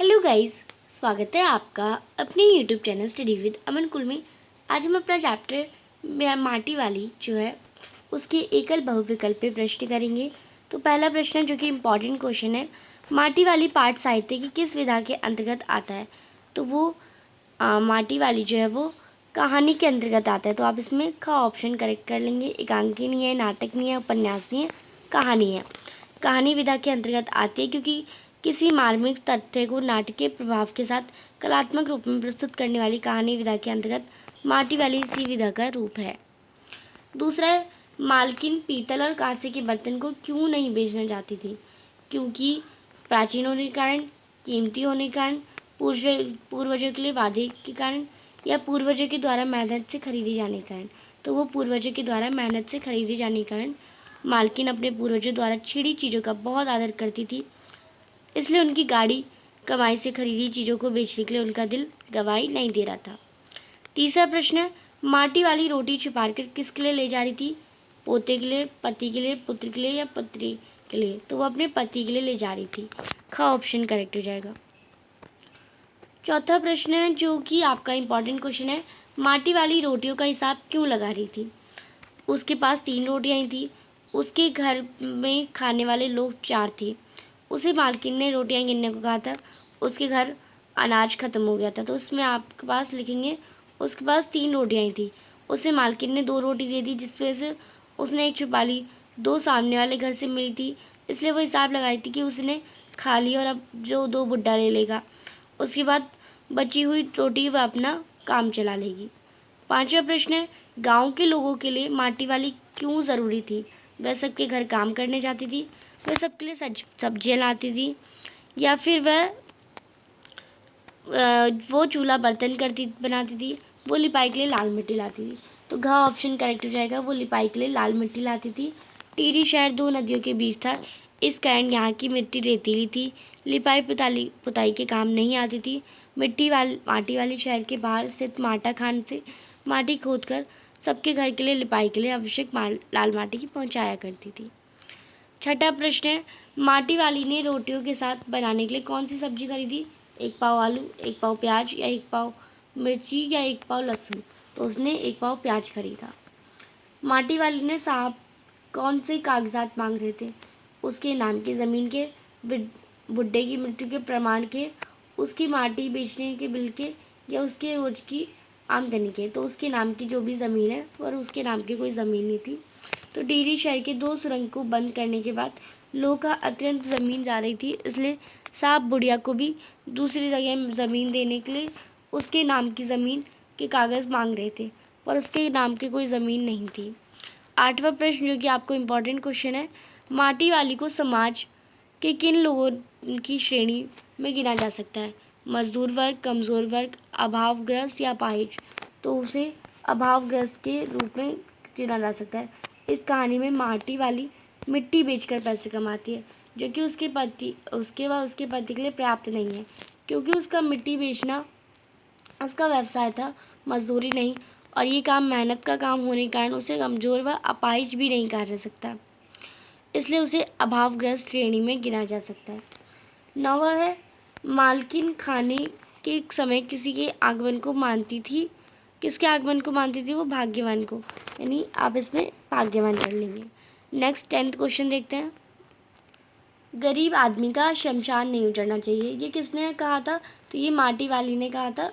Hello guys, स्वागत है आपका अपने यूट्यूब चैनल स्टडी विद अमन कुल में। आज हम अपना चैप्टर माटी वाली जो है उसके एकल बहुविकल्प पे प्रश्न करेंगे। तो पहला प्रश्न जो कि इम्पॉर्टेंट क्वेश्चन है, माटी वाली पाठ साहित्य की किस विधा के अंतर्गत आता है? तो वो माटी वाली जो है वो कहानी के अंतर्गत आता है। तो आप इसमें ख ऑप्शन करेक्ट कर लेंगे। एकांकी नहीं है, नाटक नहीं है, उपन्यास नहीं है, कहानी है। कहानी विधा के अंतर्गत आती है क्योंकि किसी मार्मिक तथ्य को नाटकीय प्रभाव के साथ कलात्मक रूप में प्रस्तुत करने वाली कहानी विधा के अंतर्गत माटी वाली इसी विधा का रूप है। दूसरा है, मालकिन पीतल और कांसे के बर्तन को क्यों नहीं बेचना चाहती थी? क्योंकि प्राचीन होने के कारण, कीमती होने के कारण, पूर्वजों के लिए वादे के कारण, या पूर्वजों के द्वारा मेहनत से खरीदी जाने के कारण। तो वो पूर्वजों के द्वारा मेहनत से खरीदी जाने के कारण मालकिन अपने पूर्वजों द्वारा छिड़ी चीज़ों का बहुत आदर करती थी, इसलिए उनकी गाड़ी कमाई से खरीदी चीज़ों को बेचने के लिए उनका दिल गवाही नहीं दे रहा था। तीसरा प्रश्न है, माटी वाली रोटी छुपाकर किसके लिए ले जा रही थी? पोते के लिए, पति के लिए, पुत्र के लिए या पुत्री के लिए? तो वो अपने पति के लिए ले जा रही थी। ख ऑप्शन करेक्ट हो जाएगा। चौथा प्रश्न है जो कि आपका इंपॉर्टेंट क्वेश्चन है, माटी वाली रोटियों का हिसाब क्यों लगा रही थी? उसके पास 3 रोटियां ही थी, उसके घर में खाने वाले लोग 4 थे। उसे मालकिन ने रोटियां गिनने को कहा था, उसके घर अनाज खत्म हो गया था। तो उसमें आपके पास लिखेंगे उसके पास 3 रोटियां ही थी, उसे मालकिन ने 2 रोटी दे दी, जिस वजह से उसने एक छुपा ली। 2 सामने वाले घर से मिली थी, इसलिए वो हिसाब लगाई थी कि उसने खा ली और अब जो 2 बुड्ढा ले लेगा। उसके बाद बची हुई रोटी वह अपना काम चला लेगी। पांचवा प्रश्न है, गांव के लोगों के लिए माटी वाली क्यों ज़रूरी थी? वह सबके घर काम करने जाती थी, वह सबके लिए सब्जियां लाती थी, या फिर वो चूल्हा बर्तन बनाती थी, वो लिपाई के लिए लाल मिट्टी लाती थी। तो घ ऑप्शन करेक्ट हो जाएगा, वो लिपाई के लिए लाल मिट्टी लाती थी। टिहरी शहर 2 नदियों के बीच था, इस कारण यहाँ की मिट्टी रेतीली थी, लिपाई पुताई के काम नहीं आती थी। माटी वाली शहर के बाहर स्थित माटा खान से माटी खोदकर सबके घर के लिए लिपाई के लिए आवश्यक लाल माटी की पहुँचाया करती थी। छठा प्रश्न है, माटी वाली ने रोटियों के साथ बनाने के लिए कौन सी सब्जी खरीदी? 1 पाव आलू, 1 पाव प्याज, या 1 पाव मिर्ची, या 1 पाव लहसुन? तो उसने 1 पाव प्याज खरीदा। माटी वाली ने साहब कौन से कागजात मांग रहे थे? उसके नाम की ज़मीन के, बुड्ढे की मृत्यु के प्रमाण के, उसकी माटी बेचने के बिल के, या उसके रोज की आमदनी के? तो उसके नाम की जो भी ज़मीन है और उसके नाम की कोई ज़मीन नहीं थी। तो टिहरी शहर के 2 सुरंग को बंद करने के बाद लोगों का अत्यंत ज़मीन जा रही थी, इसलिए साहब बुढ़िया को भी दूसरी जगह ज़मीन देने के लिए उसके नाम की ज़मीन के कागज़ मांग रहे थे, पर उसके नाम की कोई ज़मीन नहीं थी। आठवां प्रश्न जो कि आपको इम्पोर्टेंट क्वेश्चन है, माटी वाली को समाज के किन लोगों की श्रेणी में गिना जा सकता है? मजदूर वर्ग, कमज़ोर वर्ग, अभावग्रस्त या अपाहिज? तो उसे अभावग्रस्त के रूप में गिना जा सकता है। इस कहानी में माटी वाली मिट्टी बेचकर पैसे कमाती है, जो कि उसके पति के लिए पर्याप्त नहीं है, क्योंकि उसका मिट्टी बेचना उसका व्यवसाय था, मजदूरी नहीं, और ये काम मेहनत का काम होने के कारण उसे कमज़ोर व अपाहिज भी नहीं कहा जा सकता, इसलिए उसे अभावग्रस्त श्रेणी में गिना जा सकता है। नौवां है, मालकिन खाने के समय किसी के आगमन को मानती थी, किसके आगमन को मानती थी? वो भाग्यवान को, यानी आप इसमें भाग्यवान कर लेंगे। नेक्स्ट 10th क्वेश्चन देखते हैं, गरीब आदमी का शमशान नहीं उजड़ना चाहिए, ये किसने कहा था? तो ये माटी वाली ने कहा था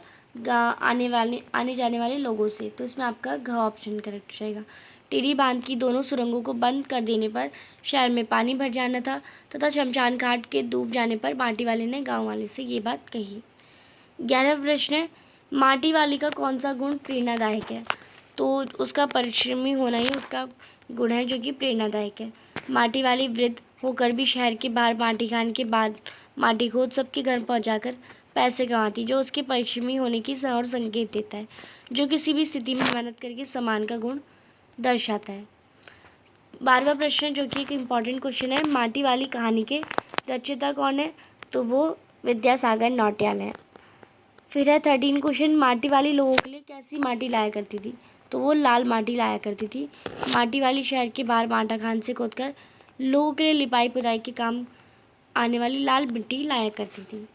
आने जाने वाले लोगों से। तो इसमें आपका घ ऑप्शन करेक्ट हो जाएगा। टिहरी बांध की दोनों सुरंगों को बंद कर देने पर शहर में पानी भर जाना था तथा शमशान घाट के डूब जाने पर माटी वाले ने गाँव वाले से ये बात कही। 11वां प्रश्न है, माटी वाली का कौन सा गुण प्रेरणादायक है? तो उसका परिश्रमी होना ही उसका गुण है जो कि प्रेरणादायक है। माटी वाली वृद्ध होकर भी शहर के बाहर माटी खान के बाद माटी खोद सबके घर पहुंचाकर पैसे कमाती, जो उसके परिश्रमी होने की और संकेत देता है, जो किसी भी स्थिति में मेहनत करके सम्मान का गुण दर्शाता है। 12वां प्रश्न जो कि एक इम्पॉर्टेंट क्वेश्चन है, माटी वाली कहानी के रचयिता कौन है? तो वो विद्यासागर नौटियाल है। फिर है 13 क्वेश्चन, माटी वाली लोगों के लिए कैसी माटी लाया करती थी? तो वो लाल माटी लाया करती थी। माटी वाली शहर के बाहर माटा खान से खोदकर लोगों के लिए लिपाई पुताई के काम आने वाली लाल मिट्टी लाया करती थी।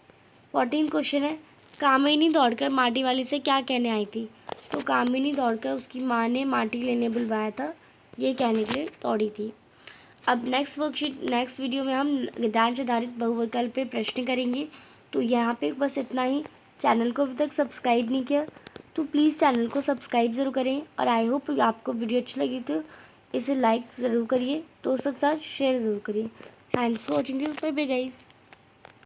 14 क्वेश्चन है, कामिनी दौड़कर माटी वाली से क्या कहने आई थी। तो कामिनी दौड़कर उसकी माँ ने माटी लेने बुलवाया था, ये कहने के लिए दौड़ी थी। अब नेक्स्ट वर्कशीट, नेक्स्ट वीडियो में हम गद्यांश आधारित बहुविकल्प पे प्रश्न करेंगे। तो यहाँ पे बस इतना ही। चैनल को अभी तक सब्सक्राइब नहीं किया तो प्लीज़ चैनल को सब्सक्राइब ज़रूर करें, और आई होप आपको वीडियो अच्छी लगी तो इसे लाइक ज़रूर करिए, दोस्तों के साथ शेयर ज़रूर करिए। Thanks for watching, bye bye guys.